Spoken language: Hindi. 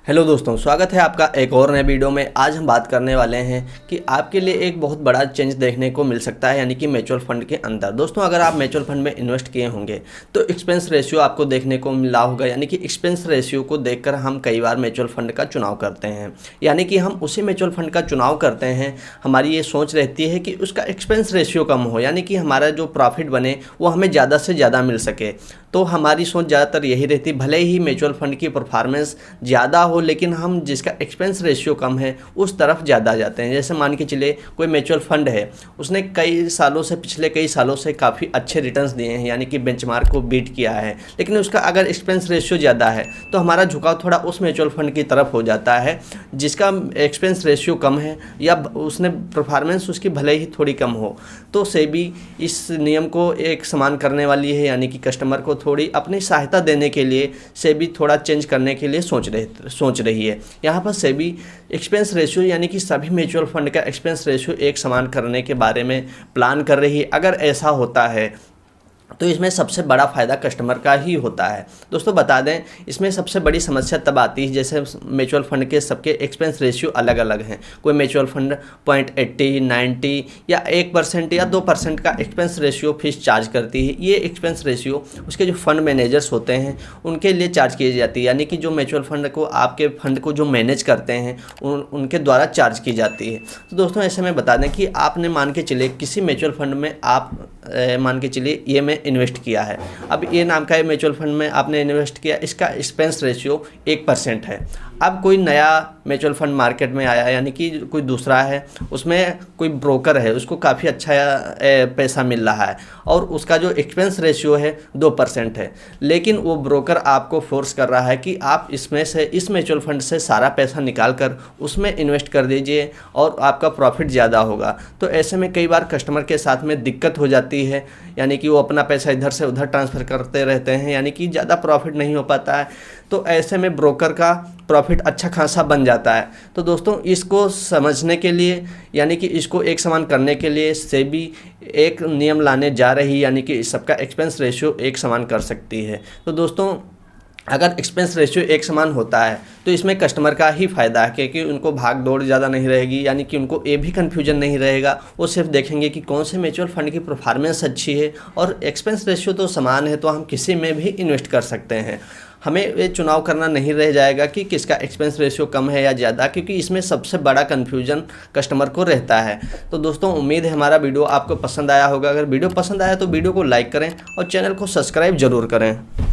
हेलो दोस्तों, स्वागत है आपका एक और नए वीडियो में। आज हम बात करने वाले हैं कि आपके लिए एक बहुत बड़ा चेंज देखने को मिल सकता है, यानी कि म्यूचुअल फंड के अंदर। दोस्तों, अगर आप म्यूचुअल फंड में इन्वेस्ट किए होंगे तो एक्सपेंस रेशियो आपको देखने को मिला होगा, यानी कि एक्सपेंस रेशियो को देखकर हम कई बार म्यूचुअल फंड का चुनाव करते हैं। यानी कि हम उसी म्यूचुअल फंड का चुनाव करते हैं, हमारी ये सोच रहती है कि उसका एक्सपेंस रेशियो कम हो, यानी कि हमारा जो प्रॉफिट बने वो हमें ज़्यादा से ज़्यादा मिल सके। तो हमारी सोच ज़्यादातर यही रहती है, भले ही म्यूचुअल फंड की परफॉर्मेंस ज़्यादा हो लेकिन हम जिसका एक्सपेंस रेशियो कम है उस तरफ ज़्यादा जाते हैं। जैसे मान के चलिए कोई म्यूचुअल फंड है, उसने पिछले कई सालों से काफ़ी अच्छे रिटर्न्स दिए हैं, यानी कि बेंचमार्क को बीट किया है, लेकिन उसका अगर एक्सपेंस रेशियो ज़्यादा है तो हमारा झुकाव थोड़ा उस म्यूचुअल फंड की तरफ हो जाता है जिसका एक्सपेंस रेशियो कम है, या उसने परफॉर्मेंस उसकी भले ही थोड़ी कम हो। तो सेबी इस नियम को एक समान करने वाली है, यानी कि कस्टमर को थोड़ी अपनी सहायता देने के लिए सेबी थोड़ा चेंज करने के लिए सोच रही है। यहाँ पर सेबी एक्सपेंस रेशियो, यानी कि सभी म्यूचुअल फंड का एक्सपेंस रेशियो एक समान करने के बारे में प्लान कर रही है। अगर ऐसा होता है तो इसमें सबसे बड़ा फ़ायदा कस्टमर का ही होता है। दोस्तों, बता दें, इसमें सबसे बड़ी समस्या तब आती है जैसे म्यूचुअल फंड के सबके एक्सपेंस रेशियो अलग अलग हैं। कोई म्यूचुअल फंड 0.80, 90 या 1% या 2% का एक्सपेंस रेशियो फीस चार्ज करती है। ये एक्सपेंस रेशियो उसके जो फंड मैनेजर्स होते हैं उनके लिए चार्ज की जाती है, यानी कि जो म्यूचुअल फंड को, आपके फंड को जो मैनेज करते हैं उनके द्वारा चार्ज की जाती है। तो दोस्तों, ऐसे में बता दें कि आपने मान के चलिए किसी म्यूचुअल फंड में आप मान के चलिए ये में इन्वेस्ट किया है। अब ये नाम का म्यूचुअल फंड में आपने इन्वेस्ट किया, इसका एक्सपेंस रेशियो 1% है। अब कोई नया म्यूचुअल फंड मार्केट में आया, यानी कि कोई दूसरा है, उसमें कोई ब्रोकर है, उसको काफ़ी अच्छा पैसा मिल रहा है और उसका जो एक्सपेंस रेशियो है 2% है, लेकिन वो ब्रोकर आपको फोर्स कर रहा है कि आप इसमें से, इस म्यूचुअल फंड से सारा पैसा निकाल कर उसमें इन्वेस्ट कर दीजिए और आपका प्रॉफिट ज़्यादा होगा। तो ऐसे में कई बार कस्टमर के साथ में दिक्कत हो जाती है, यानी कि वो अपना पैसा इधर से उधर ट्रांसफ़र करते रहते हैं, यानी कि ज़्यादा प्रॉफिट नहीं हो पाता है। तो ऐसे में ब्रोकर का प्रॉफिट अच्छा खासा बन जाता है। तो दोस्तों, इसको समझने के लिए, यानी कि इसको एक समान करने के लिए सेबी एक नियम लाने जा रही है, यानी कि सबका एक्सपेंस रेशियो एक समान कर सकती है। तो दोस्तों, अगर एक्सपेंस रेशियो एक समान होता है तो इसमें कस्टमर का ही फ़ायदा है, क्योंकि उनको भाग दौड़ ज़्यादा नहीं रहेगी, यानी कि उनको ये भी कन्फ्यूजन नहीं रहेगा। वो सिर्फ देखेंगे कि कौन से म्यूचुअल फंड की परफॉर्मेंस अच्छी है और एक्सपेंस रेशियो तो समान है तो हम किसी में भी इन्वेस्ट कर सकते हैं। हमें ये चुनाव करना नहीं रह जाएगा कि किसका एक्सपेंस रेशियो कम है या ज़्यादा, क्योंकि इसमें सबसे बड़ा कन्फ्यूजन कस्टमर को रहता है। तो दोस्तों, उम्मीद है हमारा वीडियो आपको पसंद आया होगा। अगर वीडियो पसंद आया तो वीडियो को लाइक करें और चैनल को सब्सक्राइब ज़रूर करें।